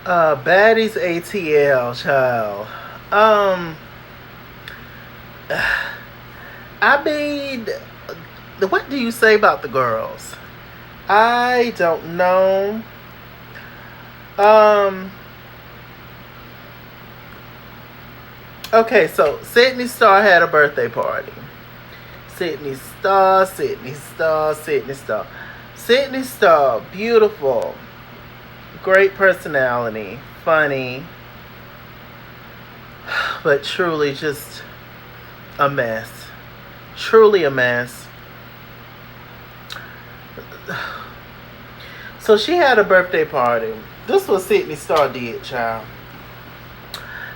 Baddies ATL, child. Um, I mean, what do you say about the girls? I don't know. Um, okay, so Sydney Star had a birthday party. Sydney Star, Sydney Star, Sydney Star. Sydney Star, beautiful, great personality, funny, but truly just a mess. Truly a mess. So she had a birthday party. This was Sydney Star did, child.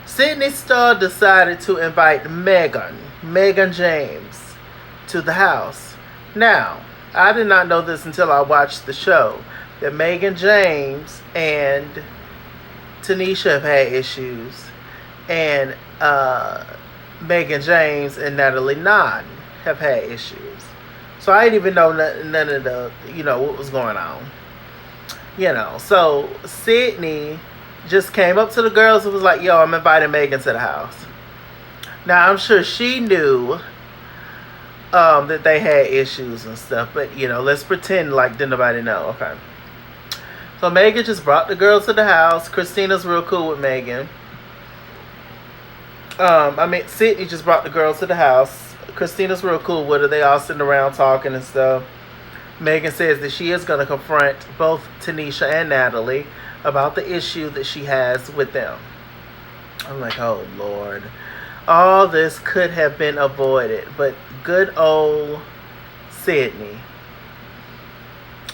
Sydney Star decided to invite Megan James, to the house. Now, I did not know this until I watched the show, that Megan James and Tanisha have had issues, and Megan James and Natalie Nunn have had issues. So I didn't even know none of the, what was going on. So Sydney just came up to the girls and was like, yo, I'm inviting Megan to the house. Now, I'm sure she knew that they had issues and stuff, but, let's pretend like didn't nobody know, okay? So Megan just brought the girls to the house. Christina's real cool with Megan. Sydney just brought the girls to the house. Christina's real cool with her. They all sitting around talking and stuff. Megan says that she is going to confront both Tanisha and Natalie about the issue that she has with them. I'm like, oh, Lord. All this could have been avoided, but good old Sydney.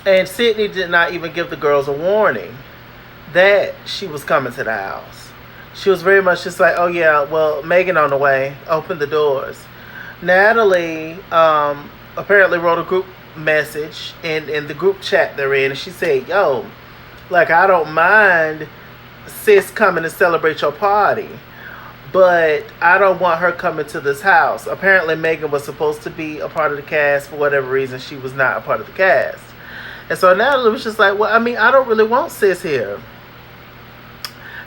And Sydney did not even give the girls a warning that she was coming to the house. She was very much just like, oh, yeah, well, Megan on the way. Open the doors. Natalie apparently wrote a group message in the group chat they're in, and she said, yo, like, I don't mind sis coming to celebrate your party, but I don't want her coming to this house. Apparently Megan was supposed to be a part of the cast. For whatever reason, she was not a part of the cast. And so Natalie was just like, well, I don't really want sis here.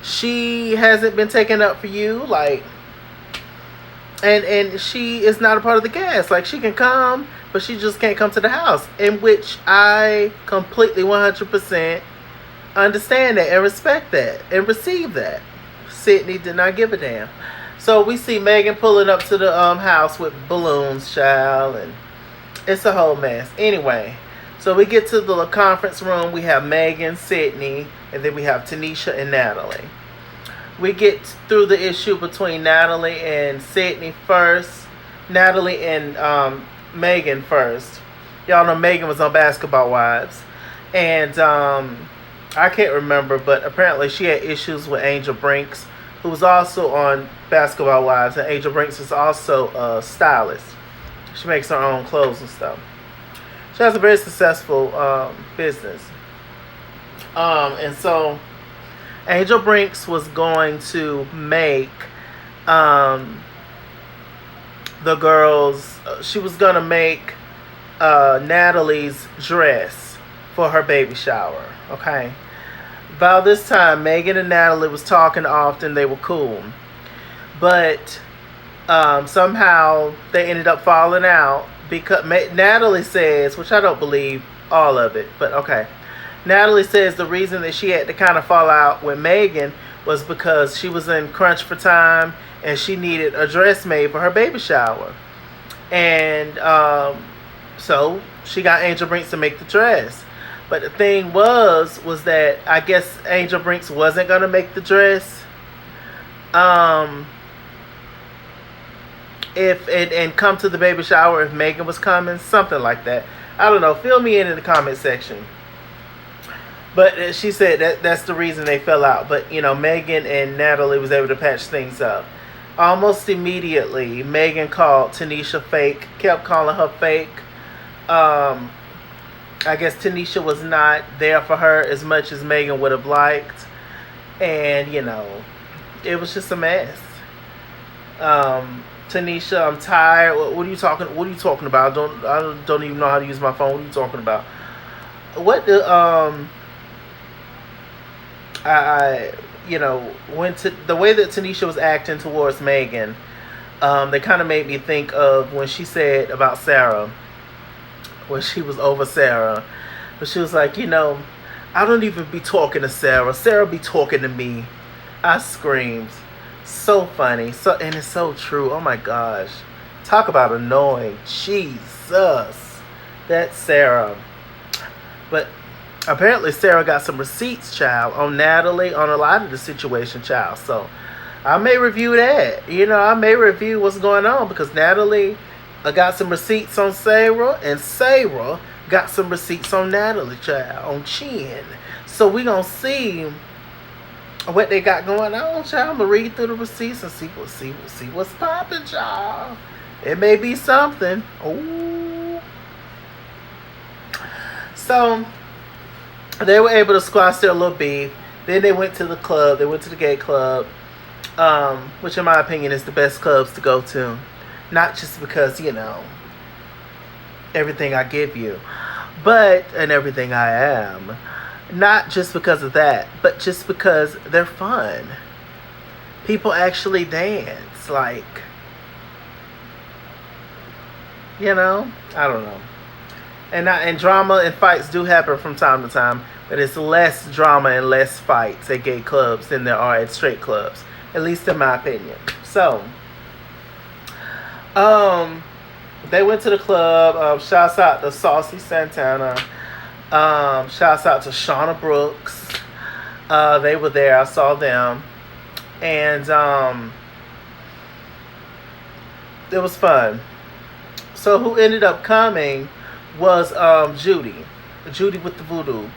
She hasn't been taken up for you, like, and she is not a part of the cast. Like, she can come, but she just can't come to the house. In which I completely 100% understand that and respect that and receive that. Sydney did not give a damn. So we see Megan pulling up to the house with balloons, child, and it's a whole mess. Anyway, so we get to the conference room. We have Megan, Sydney, and then we have Tanisha and Natalie. We get through the issue between Natalie and Sydney first. Natalie and Megan first. Y'all know Megan was on Basketball Wives. And I can't remember, but apparently she had issues with Angel Brinks, who was also on Basketball Wives. And Angel Brinks is also a stylist. She makes her own clothes and stuff. She has a very successful business. And so Angel Brinks was going to make the girls, she was going to make Natalie's dress for her baby shower. Okay. By this time, Megan and Natalie was talking often. They were cool. But somehow they ended up falling out because Natalie says, which I don't believe all of it, but okay. Natalie says the reason that she had to kind of fall out with Megan was because she was in crunch for time and she needed a dress made for her baby shower. And so she got Angel Brinks to make the dress. But the thing was that I guess Angel Brinks wasn't going to make the dress. If and come to the baby shower if Megan was coming, something like that. I don't know. Fill me in the comment section. But she said that's the reason they fell out. But, Megan and Natalie was able to patch things up. Almost immediately, Megan called Tanisha fake, kept calling her fake. I guess Tanisha was not there for her as much as Megan would have liked. And, it was just a mess. Tanisha, I'm tired. What are you talking about? I don't even know how to use my phone. What are you talking about? I went to the way that Tanisha was acting towards Megan. They kind of made me think of when she said about Sarah, when she was over Sarah, but she was like, I don't even be talking to Sarah. Sarah be talking to me. I screamed. So funny. And it's so true. Oh my gosh. Talk about annoying. Jesus. That's Sarah. But apparently Sarah got some receipts, child, on Natalie, on a lot of the situation, child. So I may review that. I may review what's going on because Natalie got some receipts on Sarah, and Sarah got some receipts on Natalie, child, on Chin. So we gonna see what they got going on, child. I'm gonna read through the receipts and see what's popping, child. It may be something. Ooh. So they were able to squash their little beef. Then they went to the club. They went to the gay club, which in my opinion is the best clubs to go to. Not just because, everything I give you, and everything I am. Not just because of that, but just because they're fun. People actually dance. Like, I don't know. And drama and fights do happen from time to time, but it's less drama and less fights at gay clubs than there are at straight clubs. At least in my opinion. So, they went to the club. Shouts out to Saucy Santana. Shouts out to Shauna Brooks. They were there. I saw them. And it was fun. So who ended up coming was Judy. Judy with the voodoo.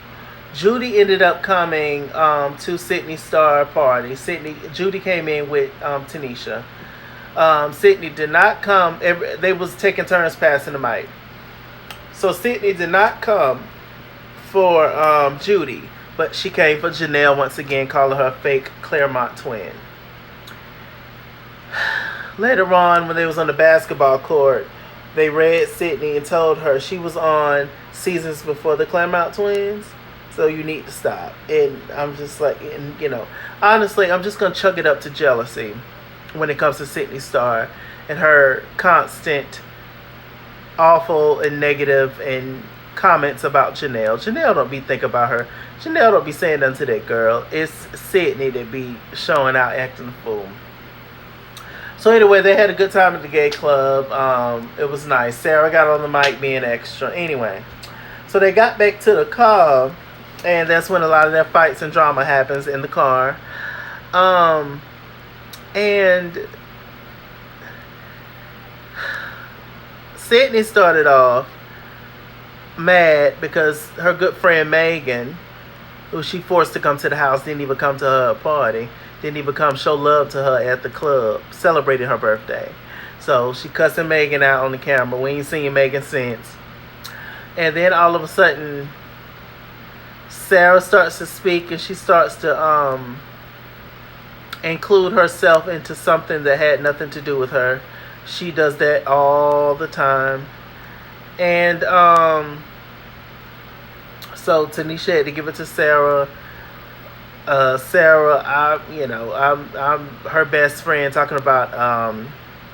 Judy ended up coming to Sydney's star party. Judy came in with Tanisha. Sydney did not come. They was taking turns passing the mic. So Sydney did not come for Judy, but she came for Janelle once again, calling her a fake Claremont twin. Later on, when they was on the basketball court, they read Sydney and told her she was on seasons before the Claremont twins, so you need to stop. And I'm just like, honestly, I'm just going to chug it up to jealousy when it comes to Sydney Starr and her constant awful and negative and comments about Janelle. Janelle don't be thinking about her. Janelle don't be saying nothing to that girl. It's Sydney that be showing out acting a fool. So anyway, they had a good time at the gay club. It was nice. Sarah got on the mic being extra. Anyway, so they got back to the car, and that's when a lot of their fights and drama happens in the car. And Sydney started off mad because her good friend Megan, who she forced to come to the house, didn't even come to her party. Didn't even come show love to her at the club, celebrating her birthday. So she cussing Megan out on the camera. We ain't seen Megan since. And then all of a sudden, Sarah starts to speak, and she starts to include herself into something that had nothing to do with her. She does that all the time. And so Tanisha had to give it to Sarah. Sarah, I'm her best friend, talking about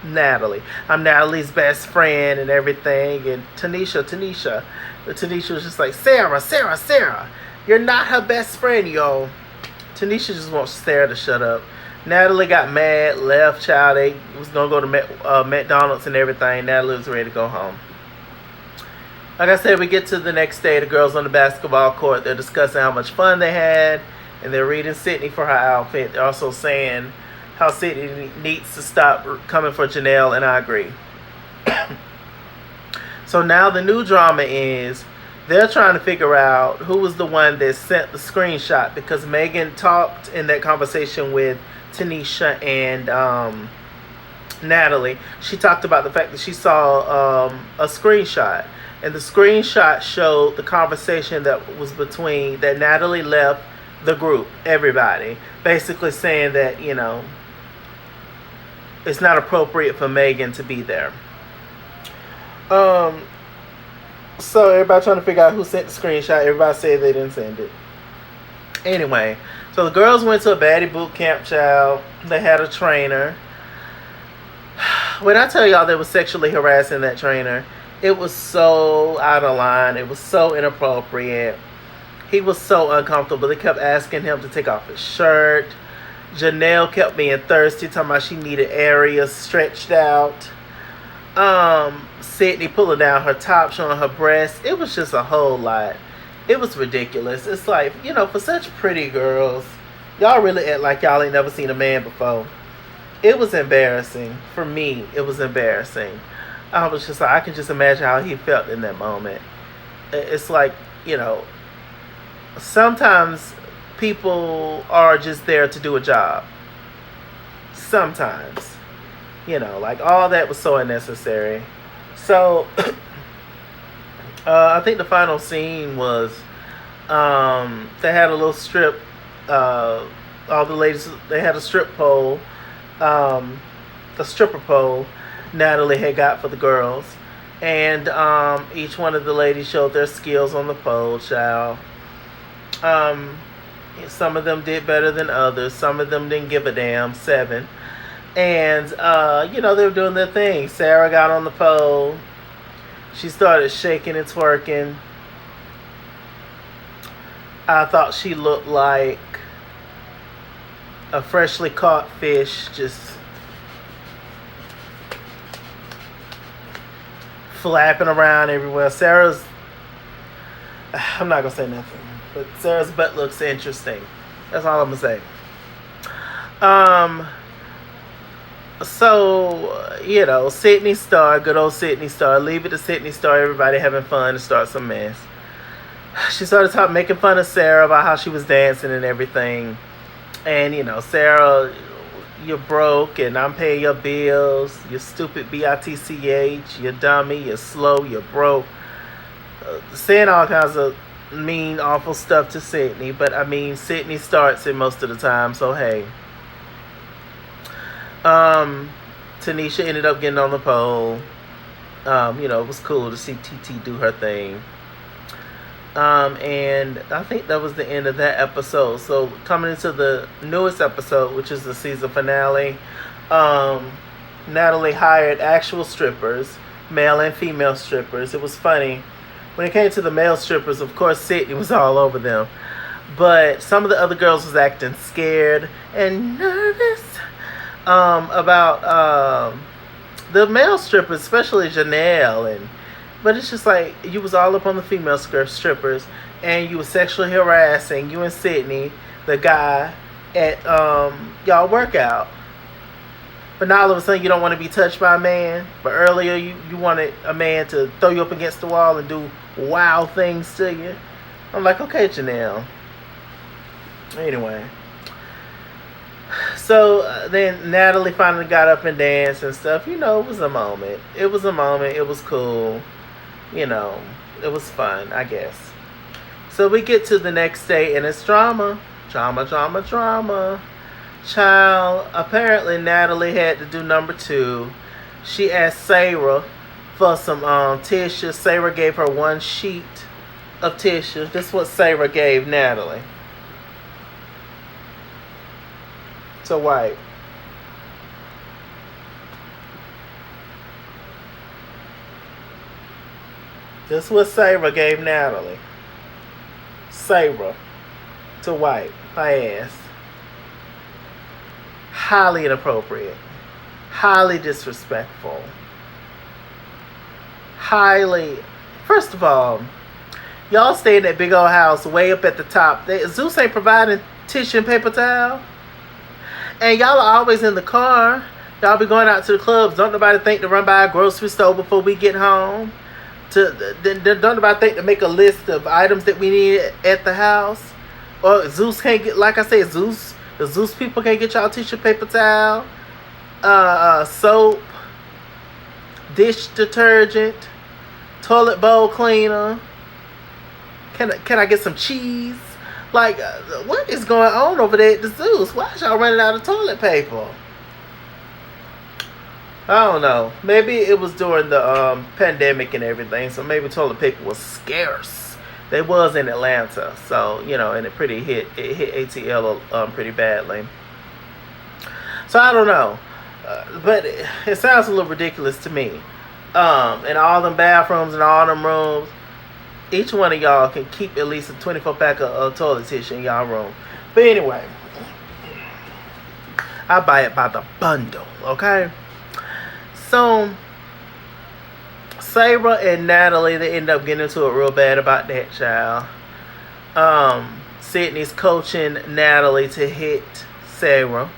Natalie. I'm Natalie's best friend and everything. And Tanisha. But Tanisha was just like, Sarah, you're not her best friend, yo. Tanisha just wants Sarah to shut up. Natalie got mad, left, child. They was gonna go to McDonald's and everything. Natalie was ready to go home. Like I said, we get to the next day. The girls on the basketball court, they're discussing how much fun they had. And they're reading Sydney for her outfit. They're also saying how Sydney needs to stop coming for Janelle, and I agree. So now the new drama is they're trying to figure out who was the one that sent the screenshot, because Megan talked in that conversation with Tanisha and Natalie. She talked about the fact that she saw a screenshot. And the screenshot showed the conversation that Natalie left the group, everybody, basically saying that, it's not appropriate for Megan to be there. So everybody trying to figure out who sent the screenshot. Everybody said they didn't send it. Anyway, so the girls went to a baddie boot camp, child. They had a trainer. When I tell y'all they was sexually harassing that trainer, it was so out of line. It was so inappropriate. He was so uncomfortable. They kept asking him to take off his shirt. Janelle kept being thirsty, talking about she needed areas stretched out. Sydney pulling down her top, showing her breasts. It was just a whole lot. It was ridiculous. It's like, for such pretty girls, y'all really act like y'all ain't never seen a man before. It was embarrassing. For me, it was embarrassing. I was just like, I can just imagine how he felt in that moment. It's like, sometimes people are just there to do a job. Sometimes. Like all that was so unnecessary. So, I think the final scene was, they had a little strip, all the ladies, they had a strip pole, a stripper pole Natalie had got for the girls. And each one of the ladies showed their skills on the pole, child. Some of them did better than others. Some of them didn't give a damn. 7. And, they were doing their thing. Sarah got on the pole. She started shaking and twerking. I thought she looked like a freshly caught fish, just flapping around everywhere. I'm not going to say nothing, but Sarah's butt looks interesting. That's all I'm going to say. So, Sydney Star, good old Sydney Star, leave it to Sydney Star, everybody having fun to start some mess. She started making fun of Sarah about how she was dancing and everything. And, Sarah, you're broke and I'm paying your bills. You're stupid, bitch. You're dummy, you're slow, you're broke. Saying all kinds of mean, awful stuff to Sydney. But, Sydney starts it most of the time, so hey. Tanisha ended up getting on the pole. It was cool to see TT do her thing. And I think that was the end of that episode. So coming into the newest episode, which is the season finale, Natalie hired actual strippers, male and female strippers. It was funny. When it came to the male strippers, of course, Sydney was all over them. But some of the other girls was acting scared and nervous about the male strippers, especially Janelle. But it's just like, you was all up on the female strippers, and you was sexually harassing you and Sydney, the guy, at y'all workout. But now all of a sudden you don't want to be touched by a man. But earlier you wanted a man to throw you up against the wall and do wild things to you. I'm like, okay, Janelle. Anyway. So then Natalie finally got up and danced and stuff. It was a moment. It was a moment. It was cool. It was fun, I guess. So we get to the next day and it's drama. Drama. Child, apparently Natalie had to do number 2. She asked Sarah for some tissue. Sarah gave her one sheet of tissue. This is what Sarah gave Natalie to wipe. This is what Sarah gave Natalie. Sarah to wipe my ass. Highly inappropriate. Highly disrespectful. First of all, y'all stay in that big old house way up at the top. Zeus ain't providing tissue and paper towel. And y'all are always in the car. Y'all be going out to the clubs. Don't nobody think to run by a grocery store before we get home. Don't nobody think to make a list of items that we need at the house. Or Zeus can't get, like I said, the Zeus people can't get y'all tissue, paper towel, soap, dish detergent, toilet bowl cleaner. Can I get some cheese? Like, what is going on over there at the Zeus? Why is y'all running out of toilet paper? I don't know. Maybe it was during the pandemic and everything, so maybe toilet paper was scarce. They was in Atlanta, so and it hit ATL pretty badly. So I don't know, but it sounds a little ridiculous to me. And all them bathrooms and all them rooms, each one of y'all can keep at least a 24 pack of toilet tissue in y'all room. But anyway, I buy it by the bundle, okay? So Sarah and Natalie, they end up getting into it real bad about that child. Sydney's coaching Natalie to hit Sarah.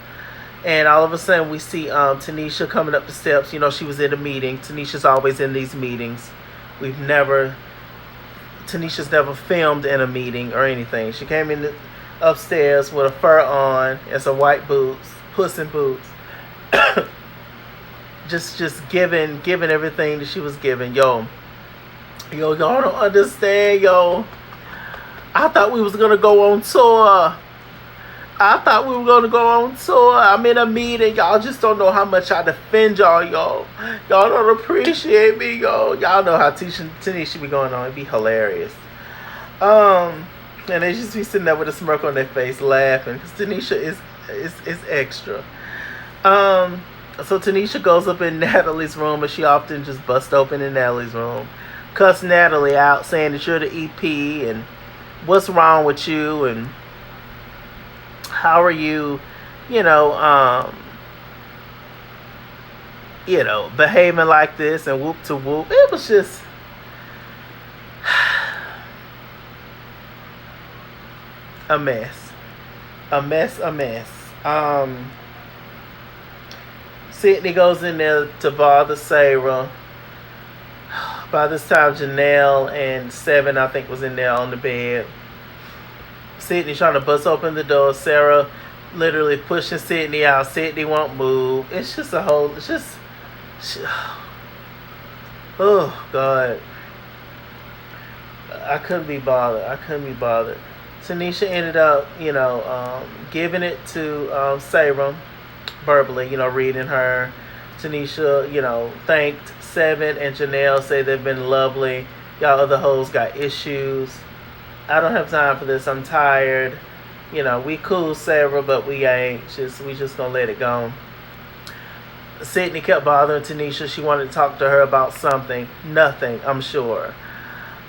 And all of a sudden we see Tanisha coming up the steps. She was in a meeting. Tanisha's always in these meetings. Tanisha's never filmed in a meeting or anything. She came in upstairs with a fur on and some white boots, puss in boots. just giving everything that she was giving. Y'all don't understand, yo. I thought we was gonna go on tour. I'm in a meeting. Y'all just don't know how much I defend y'all. Y'all don't appreciate me, yo. Y'all know how Tanisha be going on. It'd be hilarious. And they just be sitting there with a smirk on their face, laughing, because Tanisha is extra. So Tanisha goes up in Natalie's room, and she often just busts open in Natalie's room, cuss Natalie out, saying that you're the EP, and what's wrong with you, and how are you, behaving like this, and whoop to whoop. It was just a mess. Sydney goes in there to bother Sarah. By this time, Janelle and Seven, I think, was in there on the bed. Sydney trying to bust open the door. Sarah literally pushing Sydney out. Sydney won't move. It's just oh, God. I couldn't be bothered. Tanisha ended up, giving it to Sarah verbally, reading her. Tanisha, thanked Seven and Janelle, say they've been lovely. Y'all other hoes got issues. I don't have time for this. I'm tired. We cool, Sarah, but we ain't. We just gonna let it go. Sydney kept bothering Tanisha. She wanted to talk to her about something. Nothing, I'm sure.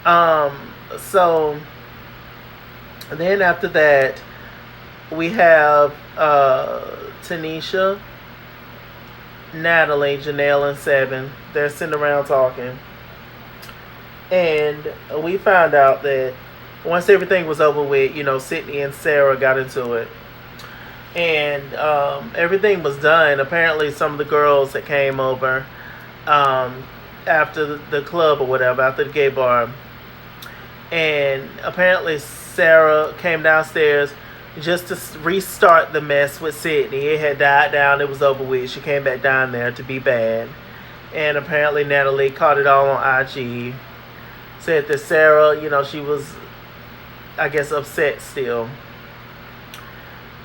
So then after that, we have Tanisha, Natalie, Janelle, and Seven. They're sitting around talking. And we found out that once everything was over with, Sydney and Sarah got into it. And everything was done. Apparently some of the girls that came over after the club or whatever, after the gay bar. And apparently Sarah came downstairs just to restart the mess with Sydney. It had died down. It was over with. She came back down there to be bad. And apparently Natalie caught it all on IG. Said that Sarah, she was, I guess, upset still.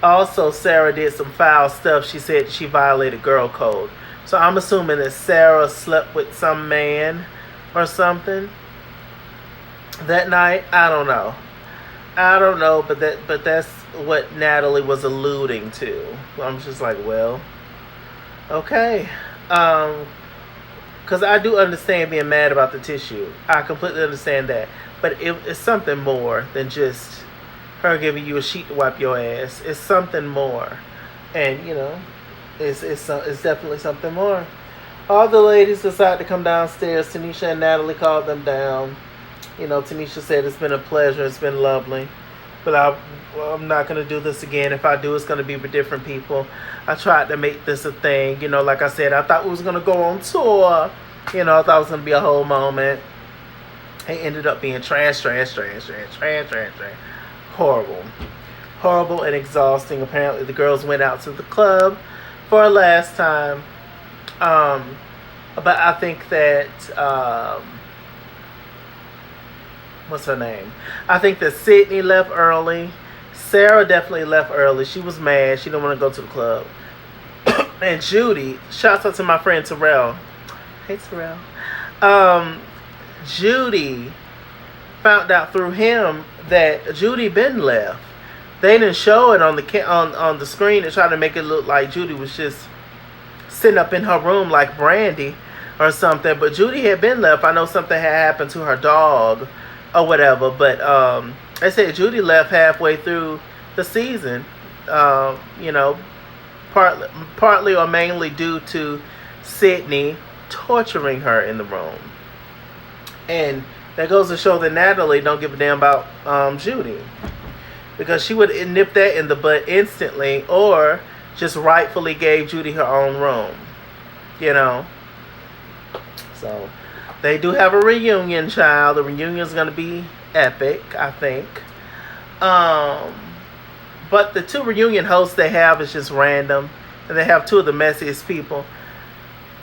Also, Sarah did some foul stuff. She said she violated girl code. So I'm assuming that Sarah slept with some man or something that night. I don't know, but that's what Natalie was alluding to. I'm just like, well, okay. Because I do understand being mad about the tissue. I completely understand that. But it's something more than just her giving you a sheet to wipe your ass. It's something more. And, it's definitely something more. All the ladies decided to come downstairs. Tanisha and Natalie called them down. Tanisha said it's been a pleasure. It's been lovely. But I'm not going to do this again. If I do, it's going to be with different people. I tried to make this a thing. Like I said, I thought we was going to go on tour. I thought it was going to be a whole moment. It ended up being trash. Horrible and exhausting. Apparently, the girls went out to the club for a last time. But I think that... what's her name? I think that Sydney left early. Sarah definitely left early. She was mad. She didn't want to go to the club. And Judy, shouts out to my friend Terrell. Hey, Terrell. Judy found out through him that Judy been left. They didn't show it on the screen and try to make it look like Judy was just sitting up in her room like Brandy or something. But Judy had been left. I know something had happened to her dog or whatever. But they said Judy left halfway through the season. You know, partly or mainly due to Sydney torturing her in the room. And that goes to show that Natalie don't give a damn about Judy, because she would nip that in the butt instantly, or just rightfully gave Judy her own room, you know. So they do have a reunion, child. The reunion is going to be epic, I think. But the two reunion hosts they have is just random, and they have two of the messiest people.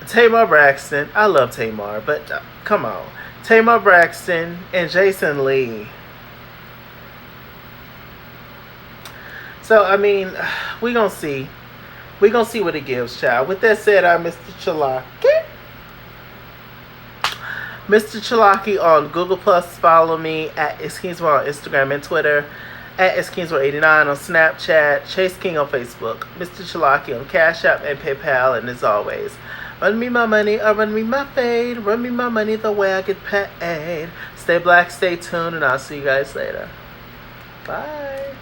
Tamar Braxton, I love Tamar, but come on. Tamar Braxton and Jason Lee. So, I mean, we gonna see. We gonna see what it gives, child. With that said, I'm MrChalaki. MrChalaki on Google+. Follow me at XKingswell on Instagram and Twitter. At XKingswell89 on Snapchat. Chase King on Facebook. MrChalaki on Cash App and PayPal. And as always, run me my money or run me my fade. Run me my money the way I get paid. Stay black, stay tuned, and I'll see you guys later. Bye.